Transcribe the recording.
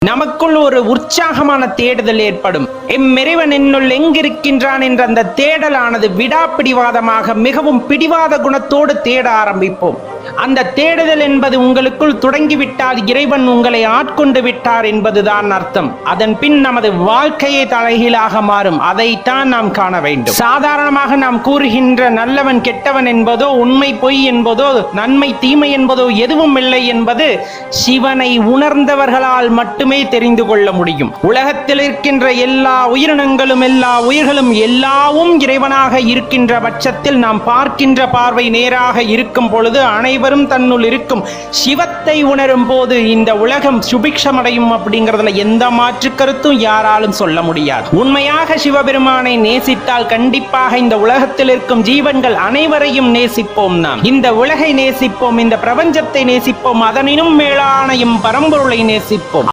நமக்குள் ஒரு உற்சாகமான தேடுதல் ஏற்படும். இறைவன் என்னுள் எங்கிருக்கின்றான் என்ற அந்த தேடலானது விடாப்பிடிவாதமாக மிகவும் பிடிவாத குணத்தோடு தேட ஆரம்பிப்போம். அந்த தேடுதல் என்பது உங்களுக்குள் தொடங்கிவிட்டால் இறைவன் உங்களை ஆட்கொண்டு விட்டார் என்பதுதான் அர்த்தம். அதன் பின் நமது வாழ்க்கையை தலைகீழாக மாறும். அதைத்தான் நாம் காண வேண்டும். சாதாரணமாக நாம் கூறுகின்ற நல்லவன் கெட்டவன் என்பதோ, உண்மை பொய் என்பதோ, நன்மை தீமை என்பதோ எதுவும் இல்லை என்பது சிவனை உணர்ந்தவர்களால் மட்டுமே தெரிந்து கொள்ள முடியும். உலகத்தில் இருக்கின்ற எல்லா உயிரினங்களும், எல்லா உயிர்களும், எல்லாவும் இறைவனாக இருக்கின்ற பட்சத்தில் நாம் பார்க்கின்ற பார்வை நேராக இருக்கும் பொழுது அனைவரும் தன்னுள் இருக்கும் சிவத்தை உணரும் போது இந்த உலகம் சுபிக்ஷமடையும் அப்படிங்கிறதுல எந்த மாற்று கருத்தும் யாராலும் சொல்ல முடியாது. உண்மையாக சிவபெருமானை நேசித்தால் கண்டிப்பாக இந்த உலகத்தில் இருக்கும் ஜீவன்கள் அனைவரையும் நேசிப்போம். நாம் இந்த உலகை நேசிப்போம், இந்த பிரபஞ்சத்தை நேசிப்போம், அதனினும் மேலான பரம்பொருளை நேசிப்போம்.